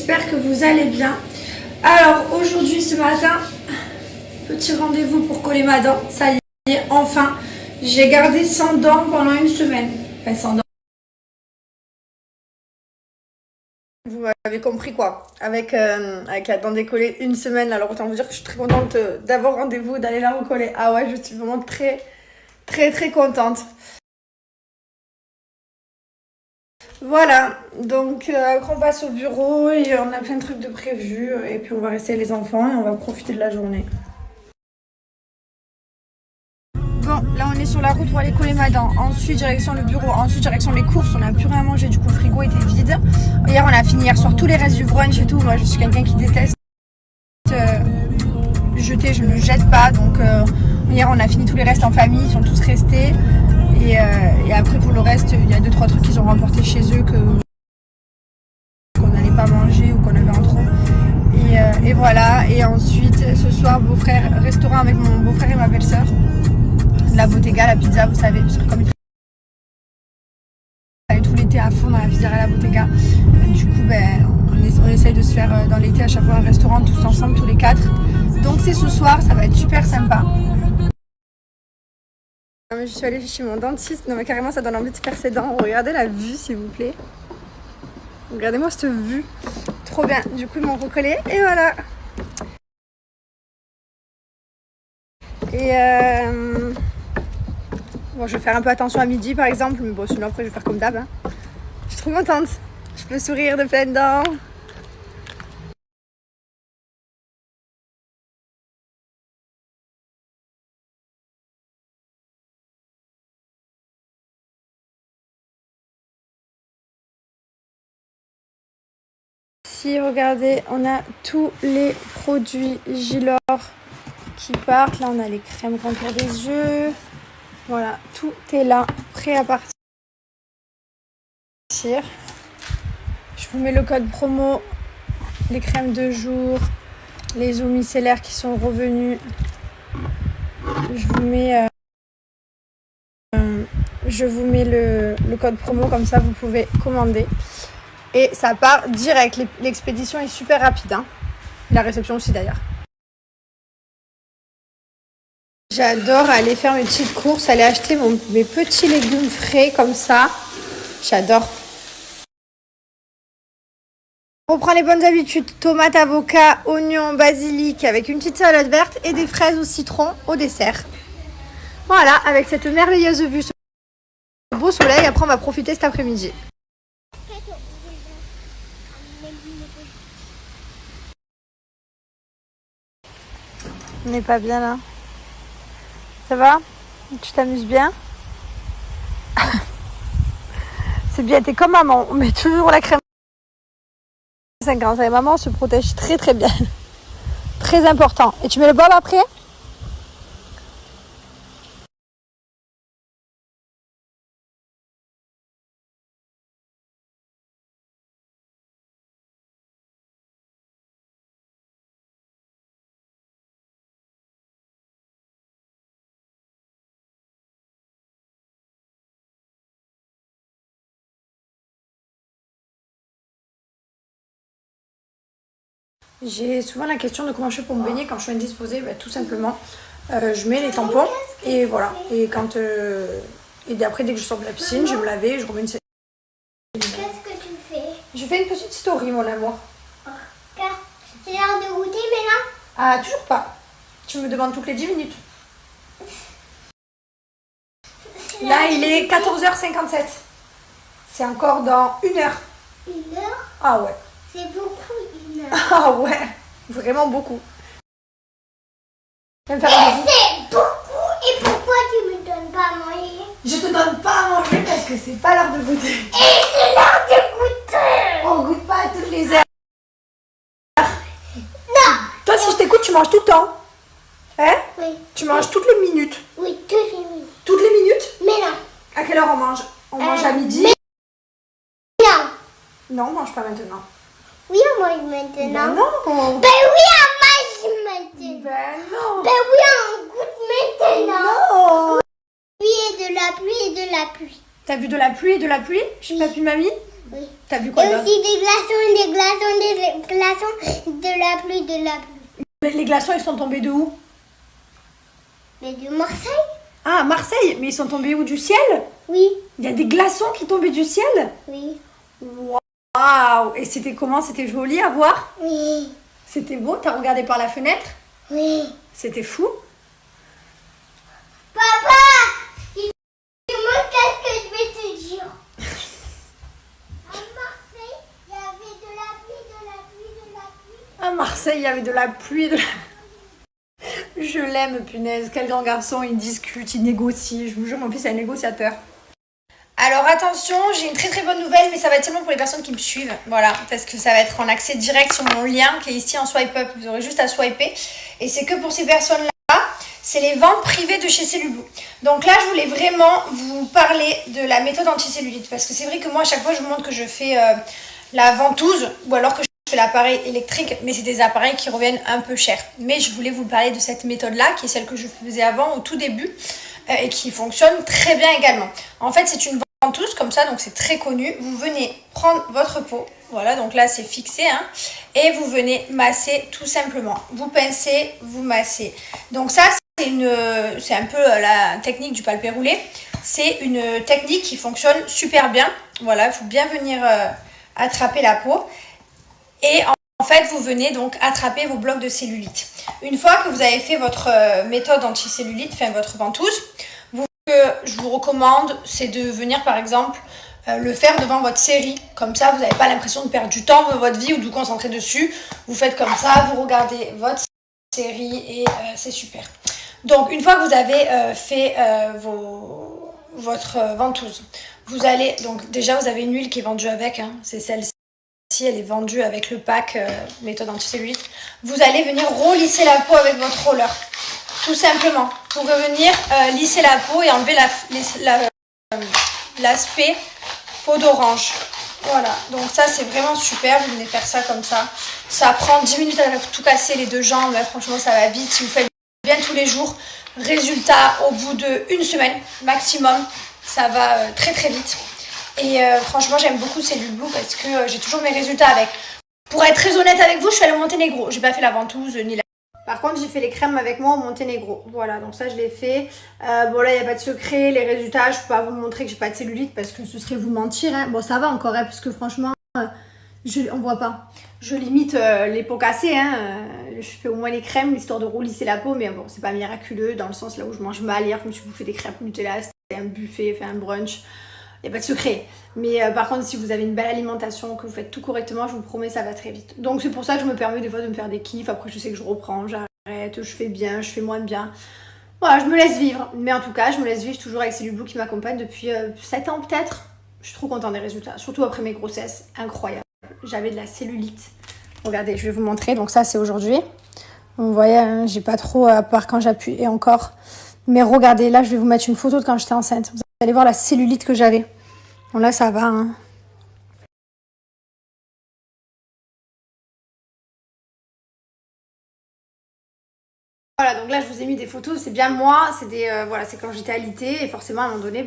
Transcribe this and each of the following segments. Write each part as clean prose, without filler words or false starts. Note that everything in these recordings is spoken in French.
j'espère que vous allez bien. Alors aujourd'hui ce matin, petit rendez-vous pour coller ma dent. Ça y est, enfin, j'ai gardé 100 dents pendant une semaine. Enfin 100 dents. Vous m'avez compris quoi, avec la dent décollée une semaine. Alors autant vous dire que je suis très contente d'avoir rendez-vous, d'aller la recoller. Ah ouais, je suis vraiment très contente. Voilà, donc après on passe au bureau et on a plein de trucs de prévus et puis on va rester les enfants et on va profiter de la journée. Bon, là on est sur la route pour aller coller ma dent. Ensuite direction le bureau, ensuite direction les courses. On n'a plus rien à manger, du coup le frigo était vide. Hier on a fini hier soir tous les restes du brunch et tout. Moi je suis quelqu'un qui déteste jeter, je ne jette pas. Donc hier on a fini tous les restes en famille, ils sont tous restés. Et après pour le reste, il y a 2-3 trucs qu'ils ont remportés chez eux qu'on n'allait pas manger ou qu'on avait en trop. Et voilà. Et ensuite ce soir restaurant avec mon beau-frère et ma belle-sœur. La Bottega, la pizza, vous savez, parce que comme il travaille tout l'été à fond dans la pizzeria La Bottega, du coup on essaye de se faire dans l'été à chaque fois un restaurant tous ensemble, tous les 4. Donc c'est ce soir, ça va être super sympa. Je suis allée chez mon dentiste, non mais carrément ça donne envie de se faire ses dents. Regardez la vue s'il vous plaît. Regardez-moi cette vue. Trop bien. Du coup ils m'ont recollé et voilà. Et bon, je vais faire un peu attention à midi par exemple, mais bon sinon après je vais faire comme d'hab. Hein. Je suis trop contente. Je peux sourire de pleines dents. Ici, regardez, on a tous les produits Gilor qui partent. Là, on a les crèmes contour des yeux. Voilà, tout est là, prêt à partir. Je vous mets le code promo, les crèmes de jour, les eaux micellaires qui sont revenus. Je vous mets le code promo, comme ça vous pouvez commander. Et ça part direct. L'expédition est super rapide. Hein. La réception aussi d'ailleurs. J'adore aller faire mes petites courses, aller acheter mes petits légumes frais comme ça. J'adore. On reprend les bonnes habitudes. Tomates, avocats, oignons, basilic avec une petite salade verte et des fraises au citron au dessert. Voilà, avec cette merveilleuse vue, ce beau soleil. Après, on va profiter cet après-midi. On n'est pas bien là. Ça va? Tu t'amuses bien? C'est bien, t'es comme maman. On met toujours la crème. 50 et maman se protège très bien. Très important. Et tu mets le bob après? J'ai souvent la question de comment je fais pour me baigner quand je suis indisposée. Tout simplement, je mets les tampons et voilà. Et après, dès que je sors de la piscine, je vais me laver, je remets une. Qu'est-ce que tu fais? Je fais une petite story, mon amour. C'est l'heure de goûter maintenant? Ah, toujours pas. Tu me demandes toutes les 10 minutes. Là, il est 14h57. C'est encore dans 1 heure. 1 heure? Ah ouais. C'est beaucoup, 1 heure. Ah ouais. Vraiment beaucoup. Mais c'est beaucoup. Et pourquoi tu me donnes pas à manger? Je te donne pas à manger parce que c'est pas l'heure de goûter. Et c'est l'heure de goûter. On goûte pas à toutes les heures. Non. Toi, si je t'écoute, tu manges tout le temps. Hein? Oui. Tu manges toutes les minutes. Oui, toutes les minutes. Toutes les minutes? Mais non. À quelle heure on mange? On mange à midi? Non. Non, on mange pas maintenant. Oui, on mange maintenant. Ben non. Ben oui, on mange maintenant. Ben non. Ben oui, on goûte maintenant. Non. Pluie et de la pluie et de la pluie. T'as vu de la pluie et de la pluie? Je suis pas plus mamie? Oui. T'as vu quoi Et d'autre? aussi des glaçons, de la pluie. Mais les glaçons, ils sont tombés de où? Mais de Marseille? Ah, à Marseille. Mais ils sont tombés où? Du ciel? Oui. Il y a des glaçons qui tombaient du ciel? Oui. Waouh! Et c'était comment? C'était joli à voir? Oui. C'était beau? T'as regardé par la fenêtre? Oui. C'était fou? Papa! Dis-moi qu'est-ce que je vais te dire. À Marseille, il y avait de la pluie. À Marseille, il y avait de la pluie et de la... Je l'aime, punaise. Quel grand garçon, il discute, il négocie. Je vous jure, mon fils est un négociateur. Alors attention, j'ai une très très bonne nouvelle, mais ça va être seulement pour les personnes qui me suivent. Voilà, parce que ça va être en accès direct sur mon lien qui est ici en swipe up. Vous aurez juste à swiper. Et c'est que pour ces personnes-là, c'est les ventes privées de chez Cellublue. Donc là, je voulais vraiment vous parler de la méthode anticellulite. Parce que c'est vrai que moi, à chaque fois, je vous montre que je fais la ventouse ou alors que je fais l'appareil électrique, mais c'est des appareils qui reviennent un peu cher. Mais je voulais vous parler de cette méthode-là, qui est celle que je faisais avant, au tout début, et qui fonctionne très bien également. En fait, c'est une ventouse comme ça, donc c'est très connu. Vous venez prendre votre peau, voilà, donc là c'est fixé, hein, et vous venez masser tout simplement. Vous pincez, vous massez. Donc ça, c'est un peu la technique du palpé roulé. C'est une technique qui fonctionne super bien. Voilà, il faut bien venir attraper la peau. Et en fait, vous venez donc attraper vos blocs de cellulite. Une fois que vous avez fait votre méthode anticellulite, enfin votre ventouse, je vous recommande, c'est de venir par exemple le faire devant votre série. Comme ça, vous n'avez pas l'impression de perdre du temps de votre vie ou de vous concentrer dessus. Vous faites comme ça, vous regardez votre série et c'est super. Donc, une fois que vous avez fait votre ventouse, vous allez, donc déjà vous avez une huile qui est vendue avec, hein, c'est celle-ci. Elle est vendue avec le pack méthode anticellulite. Vous allez venir relisser la peau avec votre roller. Tout simplement. Pour venir lisser la peau et enlever l'aspect peau d'orange. Voilà. Donc ça, c'est vraiment super. Vous venez faire ça comme ça. Ça prend 10 minutes à tout casser les deux jambes. Là, franchement, ça va vite. Si vous faites bien tous les jours, résultat au bout d'une semaine maximum. Ça va très très vite. Et franchement, j'aime beaucoup Cellublue parce que j'ai toujours mes résultats avec. Pour être très honnête avec vous, je suis allée au Monténégro. J'ai pas fait la ventouse ni la... Par contre, j'ai fait les crèmes avec moi au Monténégro. Voilà, donc ça, je l'ai fait. Bon, là, il n'y a pas de secret. Les résultats, je ne peux pas vous montrer que j'ai pas de cellulite parce que ce serait vous mentir. Hein. Bon, ça va encore, hein, parce que franchement, on voit pas. Je limite les peaux cassées. Hein. Je fais au moins les crèmes, histoire de relisser la peau. Mais bon, c'est pas miraculeux dans le sens là où je mange mal. Hier, je me suis bouffé des crêpes Nutella. C'était un buffet, fait un brunch. Il n'y a pas de secret. Mais par contre, si vous avez une belle alimentation, que vous faites tout correctement, je vous promets, ça va très vite. Donc c'est pour ça que je me permets des fois de me faire des kiffs. Après, je sais que je reprends, j'arrête, je fais bien, je fais moins bien. Voilà, je me laisse vivre. Mais en tout cas, je me laisse vivre toujours avec Cellublue qui m'accompagne depuis 7 ans peut-être. Je suis trop contente des résultats, surtout après mes grossesses. Incroyable. J'avais de la cellulite. Regardez, je vais vous montrer. Donc ça, c'est aujourd'hui. Vous voyez, hein, j'ai pas trop, à part quand j'appuie et encore. Mais regardez, là, je vais vous mettre une photo de quand j'étais enceinte. Vous allez voir la cellulite que j'avais. Bon, là, ça va, hein. Voilà, donc là, je vous ai mis des photos. C'est bien moi. C'est voilà, c'est quand j'étais alitée. Et forcément, à un moment donné,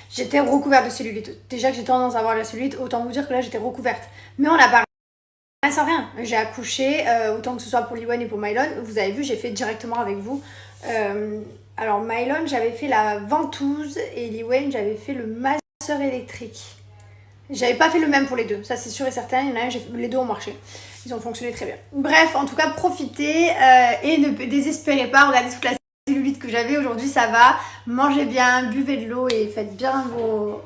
j'étais recouverte de cellulite. Déjà que j'ai tendance à avoir la cellulite, autant vous dire que là, j'étais recouverte. Mais on n'a pas sans rien. J'ai accouché, autant que ce soit pour Liwen et pour Mylon. Vous avez vu, j'ai fait directement avec vous. Alors, Mylon, j'avais fait la ventouse et Liwen, j'avais fait le masseur électrique. J'avais pas fait le même pour les deux, ça c'est sûr et certain. Il y en a un, les deux ont marché. Ils ont fonctionné très bien. Bref, en tout cas, profitez et ne désespérez pas. Regardez toute la cellulite que j'avais aujourd'hui, ça va. Mangez bien, buvez de l'eau et faites bien vos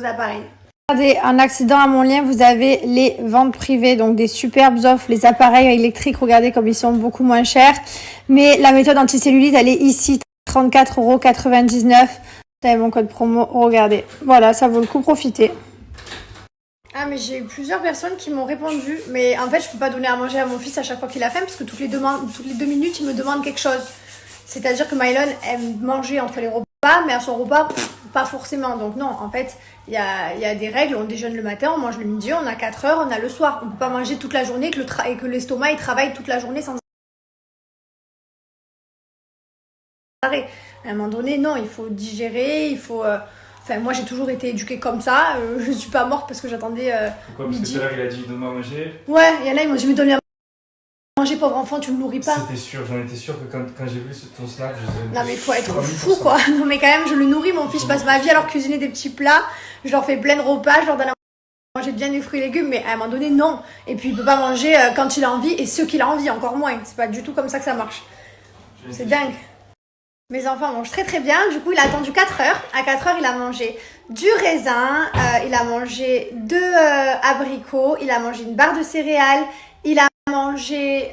appareils. Regardez, un accident à mon lien, vous avez les ventes privées, donc des superbes offres, les appareils électriques, regardez comme ils sont beaucoup moins chers. Mais la méthode anticellulite, elle est ici, 34,99 €. Vous avez mon code promo, regardez. Voilà, ça vaut le coup, profitez. Ah, mais j'ai eu plusieurs personnes qui m'ont répondu, mais en fait, je peux pas donner à manger à mon fils à chaque fois qu'il a faim, parce que toutes les 2 minutes, il me demande quelque chose. C'est-à-dire que Mylon aime manger entre les repas, mais à son repas, pas forcément. Donc non, en fait, il y a des règles. On déjeune le matin, on mange le midi, on a 4 heures, on a le soir. On peut pas manger toute la journée et que l'estomac il travaille toute la journée sans arrêt. À un moment donné, non, il faut digérer, il faut Enfin, moi j'ai toujours été éduquée comme ça, je suis pas morte parce que j'attendais Pourquoi? Parce que tout à l'heure il a dit donne-moi à manger. Ouais, il y en a, ils m'ont dit mais donne-lui à manger, pauvre enfant, tu le nourris pas. C'était sûr, j'en étais sûr que quand j'ai vu ton snap, je disais... Non mais il faut être fou quoi. Non mais quand même, je le nourris, mon fils, je passe ma vie à leur cuisiner des petits plats, je leur fais plein de repas, je leur donne à manger bien des fruits et légumes, mais à un moment donné non. Et puis il peut pas manger quand il a envie, et ceux qu'il a envie encore moins. C'est pas du tout comme ça que ça marche. C'est dingue. Mes enfants mangent très très bien, du coup il a attendu 4 heures. À 4 heures il a mangé du raisin, il a mangé 2 abricots, il a mangé une barre de céréales, il a mangé...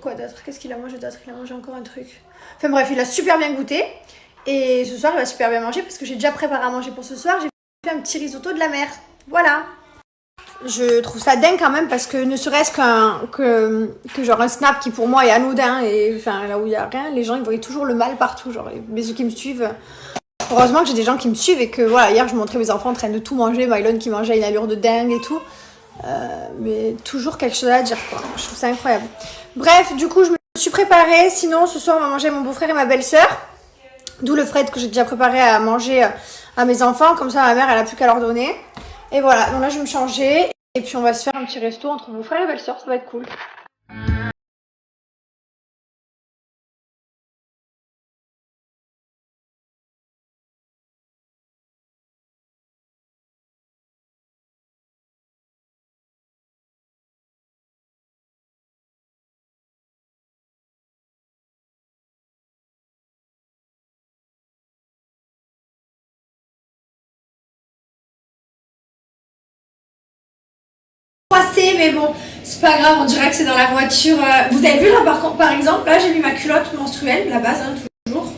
quoi d'autre? Qu'est-ce qu'il a mangé d'autre? Il a mangé encore un truc. Enfin bref, il a super bien goûté. Et ce soir il va super bien manger parce que j'ai déjà préparé à manger pour ce soir. J'ai fait un petit risotto de la mer. Voilà. Je trouve ça dingue quand même parce que ne serait-ce que genre un snap qui pour moi est anodin et enfin là où il y a rien, les gens ils voient toujours le mal partout, genre mais ceux qui me suivent, heureusement que j'ai des gens qui me suivent et que voilà, hier je montrais mes enfants en train de tout manger, Mylon qui mangeait à une allure de dingue et tout, mais toujours quelque chose à dire quoi, je trouve ça incroyable. Bref, du coup je me suis préparée, sinon ce soir on va manger mon beau-frère et ma belle-sœur, d'où le fret que j'ai déjà préparé à manger à mes enfants, comme ça ma mère elle a plus qu'à leur donner. Et voilà, donc là je vais me changer et puis on va se faire un petit resto entre mon frère et belle-sœur, ça va être cool. Mais bon, c'est pas grave, on dirait que c'est dans la voiture. Vous avez vu là par exemple, là j'ai mis ma culotte menstruelle, la base, hein, toujours.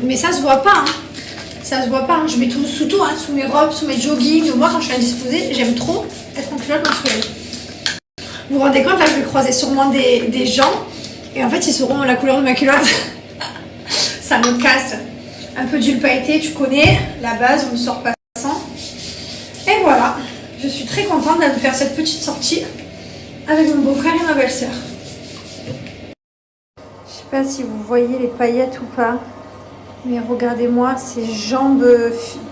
Mais ça se voit pas, hein. Ça se voit pas, hein. Je mets tout sous tout, hein, sous mes robes, sous mes joggings. Moi quand je suis indisposée, j'aime trop être en culotte menstruelle. Vous vous rendez compte, là je vais croiser sûrement des gens. Et en fait ils sauront la couleur de ma culotte. Ça me casse. Un peu d'huile pailletée, tu connais, la base, on ne sort pas sans. Et voilà. Je suis très contente de faire cette petite sortie avec mon beau-frère et ma belle-sœur. Je sais pas si vous voyez les paillettes ou pas, mais regardez-moi ces jambes,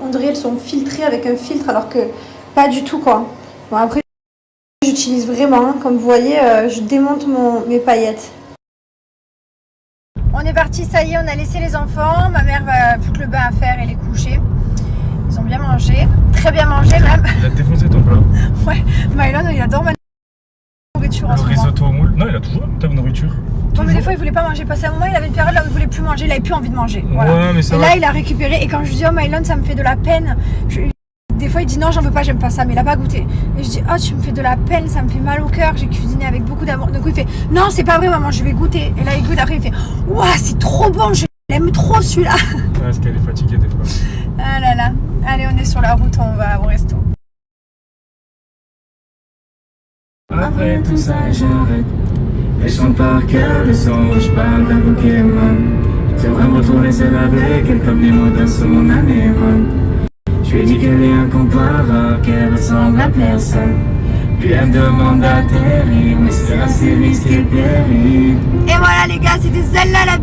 on dirait qu'elles sont filtrées avec un filtre alors que pas du tout quoi. Bon après j'utilise vraiment, comme vous voyez, je démonte mes paillettes. On est parti, ça y est, on a laissé les enfants, ma mère va plus que le bain à faire et les coucher. Ils ont bien mangé, très bien mangé même. Il a défoncé ton plat. Ouais, Mylon il adore ma nourriture en ce moment. Le risotto au moule. Non, il a toujours ta nourriture. Non mais des fois il voulait pas manger, passé un moment il avait une période là où il voulait plus manger, il avait plus envie de manger. Voilà. Ouais, mais ça et va. là il a récupéré et quand je lui dis oh Mylon ça me fait de la peine, des fois il dit non j'en veux pas, j'aime pas ça, mais il a pas goûté. Et je dis oh tu me fais de la peine, ça me fait mal au cœur, j'ai cuisiné avec beaucoup d'amour. Donc il fait non c'est pas vrai maman, je vais goûter. Et là il goûte, après il fait ouah c'est trop bon, je l'aime trop celui-là. Ouais, parce qu'elle est fatiguée des fois. Ah là là, allez on est sur la route, on va au resto. Après tout ça j'arrête. Et je chante par cœur le son où je parle d'un Pokémon. J'aimerais me retrouver seul avec elle comme les mots d'un sur mon anémone. Je lui dis qu'elle est incomparable, qu'elle ressemble à personne. Puis elle me demande d'atterrir, mais c'est la série qui est péri. Et voilà les gars, c'était celle-là la